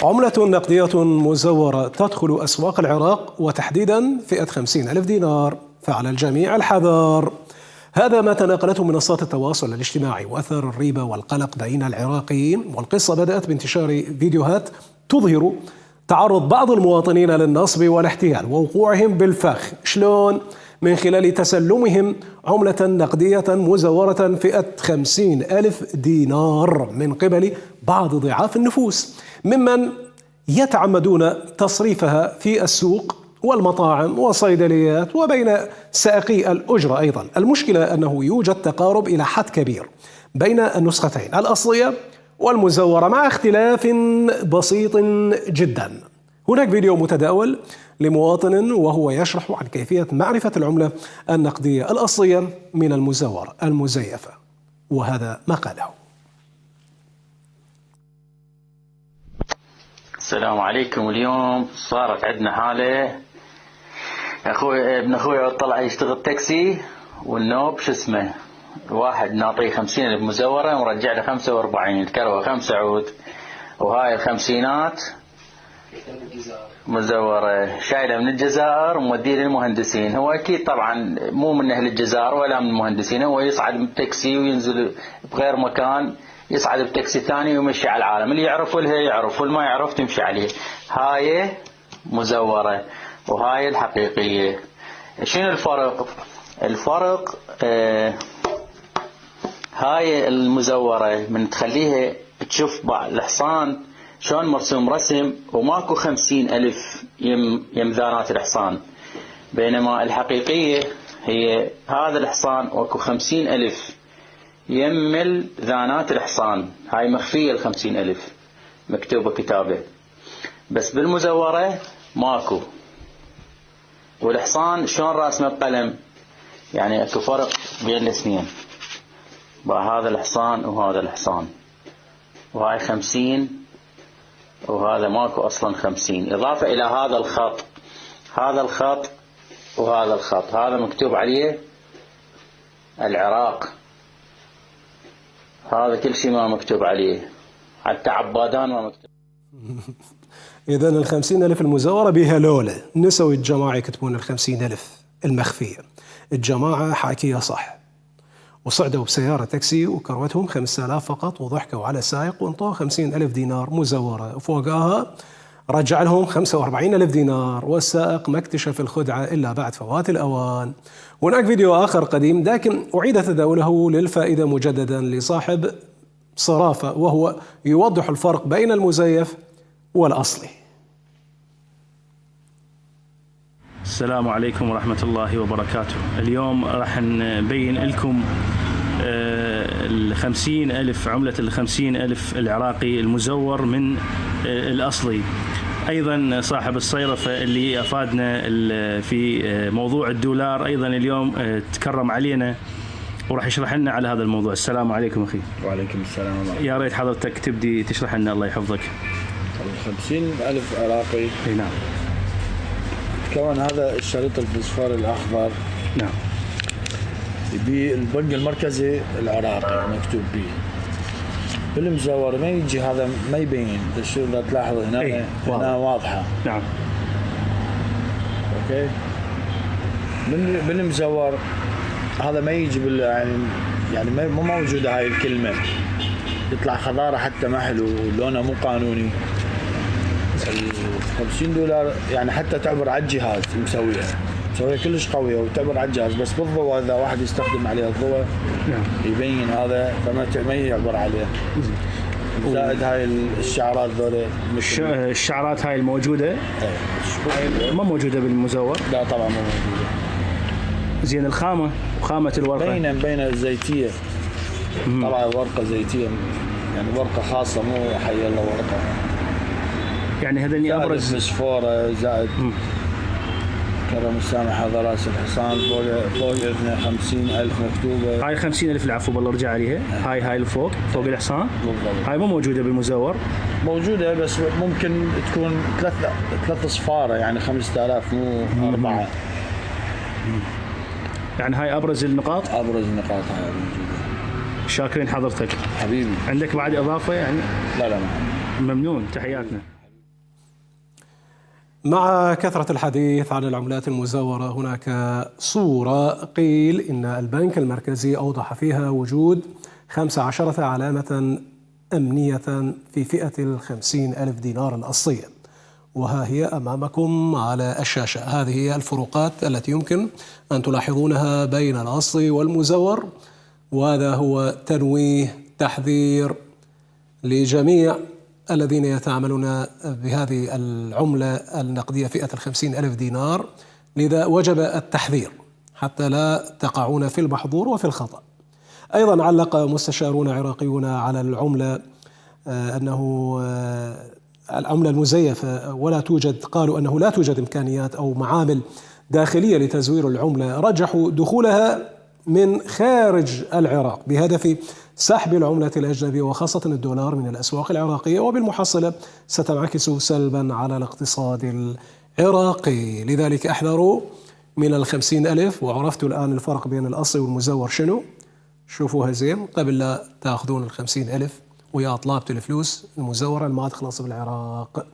عملة نقدية مزورة تدخل أسواق العراق وتحديدا فئة 50,000 دينار، فعلى الجميع الحذر. هذا ما تناقلته منصات التواصل الاجتماعي وأثار الريبة والقلق بين العراقيين، والقصة بدأت بانتشار فيديوهات تظهر تعرض بعض المواطنين للنصب والاحتيال ووقوعهم بالفخ. شلون؟ من خلال تسلمهم عملة نقدية مزورة فئة 50,000 دينار من قبل بعض ضعاف النفوس ممن يتعمدون تصريفها في السوق والمطاعم والصيدليات وبين سائقي الأجرة أيضا. المشكلة أنه يوجد تقارب إلى حد كبير بين النسختين الأصلية والمزورة مع اختلاف بسيط جدا. هناك فيديو متداول لمواطن وهو يشرح عن كيفية معرفة العملة النقدية الأصلية من المزورة المزيفة، وهذا ما قاله. السلام عليكم. اليوم صارت عندنا حالة، ابن اخوي طلع يشتغل تاكسي، والنوب شو اسمه الواحد نعطيه 50,000 مزورة ونرجع له 45 الكروة 5 عود، وهاي الخمسينات مزورة شايلة من الجزائر وموديه للمهندسين. هو أكيد طبعا مو من أهل الجزائر ولا من المهندسين، هو يصعد بتاكسي وينزل بغير مكان، يصعد بتاكسي ثاني ويمشي على العالم، اللي يعرف واللي يعرف واللي ما يعرف تمشي عليه. هاي مزورة وهاي الحقيقية. شنو الفرق؟ الفرق هاي المزورة من تخليها تشوف الحصان شلون مرسوم رسم وماكو 50,000 يم ذانات الحصان، بينما الحقيقية هي هذا الحصان واكو 50,000 يم ذانات الحصان، هاي مخفية 50,000 مكتوبة كتابة، بس بالمزورة ماكو. والحصان شلون راسمه بقلم، يعني اكو فرق بين الاثنين، هذا الحصان وهذا الحصان، وهاي 50 وهذا ماكو اصلا 50، اضافة الى هذا الخط، هذا الخط وهذا الخط، هذا مكتوب عليه العراق، هذا كل شيء ما مكتوب عليه، حتى عبادان ما مكتوب. إذن 50,000 المزورة بها لولة. نسوا الجماعة يكتبون 50,000 المخفية. الجماعة حاكية صح، وصعدوا بسيارة تاكسي وكروتهم 5,000 فقط، وضحكوا على السائق وانطوه 50,000 دينار مزورة، وفوقها رجع لهم 45,000 دينار، والسائق ما اكتشف الخدعة إلا بعد فوات الأوان. هناك فيديو آخر قديم لكن أعيد تداوله للفائدة مجددا لصاحب صرافة، وهو يوضح الفرق بين المزيف والأصلي. السلام عليكم ورحمة الله وبركاته. اليوم راح نبين لكم 50,000 عملة 50,000 العراقي المزور من الأصلي. أيضا صاحب الصيرفة اللي أفادنا في موضوع الدولار أيضا اليوم تكرم علينا وراح يشرح لنا على هذا الموضوع. السلام عليكم أخي. وعليكم السلام ورحمة الله. يا ريت حضرتك تبدي تشرح لنا، الله يحفظك. 50,000 عراقي. اي نعم. تكون هذا الشريط الفوسفوري الأخضر. نعم. بالبنك المركزي العراقي مكتوب به. بالمزور ما يجي هذا ما يبين، بس شو تلاحظ هنا هنا واضحة. نعم. اوكي. بالمزور هذا ما يجي يعني مو موجودة هاي الكلمة، يطلع خضارة حتى ما حلو، لونه مو قانوني. $50 يعني حتى تعبر على الجهاز مسويها كلش قوية وتعبر على الجهاز، بس بالضوء إذا واحد يستخدم عليها الضوء يبين هذا فما يعبر عليه. زائد هاي الشعرات ذولا، الشعرات هاي الموجودة هاي ما موجودة بالمزور؟ لا طبعا ما موجودة. زين الخامة وخامة الورقة بين الزيتية. طبعا ورقة زيتية، يعني ورقة خاصة مو حي الله ورقة، يعني هذني أبرز فسفورة زائد كرم السامح. هذا راس الحصان فوق 50,000 مكتوبة. هاي 50,000 العفو بالله رجع عليها. هاي الفوق الحصان بالضبط. هاي مو موجودة بالمزور؟ موجودة بس ممكن تكون ثلاث صفارة، يعني 5,000 مو 4. يعني هاي أبرز النقاط؟ أبرز النقاط هاي موجودة. شاكرين حضرتك حبيبي. عندك بعد إضافة يعني؟ لا ممنون، تحياتنا. مع كثرة الحديث عن العملات المزورة، هناك صورة قيل إن البنك المركزي أوضح فيها وجود 15 علامة أمنية في فئة 50,000 دينار الأصلية، وها هي أمامكم على الشاشة. هذه هي الفروقات التي يمكن أن تلاحظونها بين الأصلي والمزور، وهذا هو تنويه تحذير لجميع الذين يتعاملون بهذه العملة النقدية فئة 50,000 دينار. لذا وجب التحذير حتى لا تقعون في المحظور وفي الخطأ. أيضا علق مستشارون عراقيون على العملة أنه العملة المزيفة ولا توجد، قالوا أنه لا توجد إمكانيات أو معامل داخلية لتزوير العملة، رجحوا دخولها من خارج العراق بهدف سحب العملة الأجنبية وخاصة الدولار من الأسواق العراقية، وبالمحصلة ستنعكس سلبا على الاقتصاد العراقي. لذلك احذروا من 50,000. وعرفتوا الآن الفرق بين الأصلي والمزور شنو؟ شوفوها زين قبل لا تأخذون 50,000 ويا طلابة الفلوس المزورة ما تخلص بالعراق.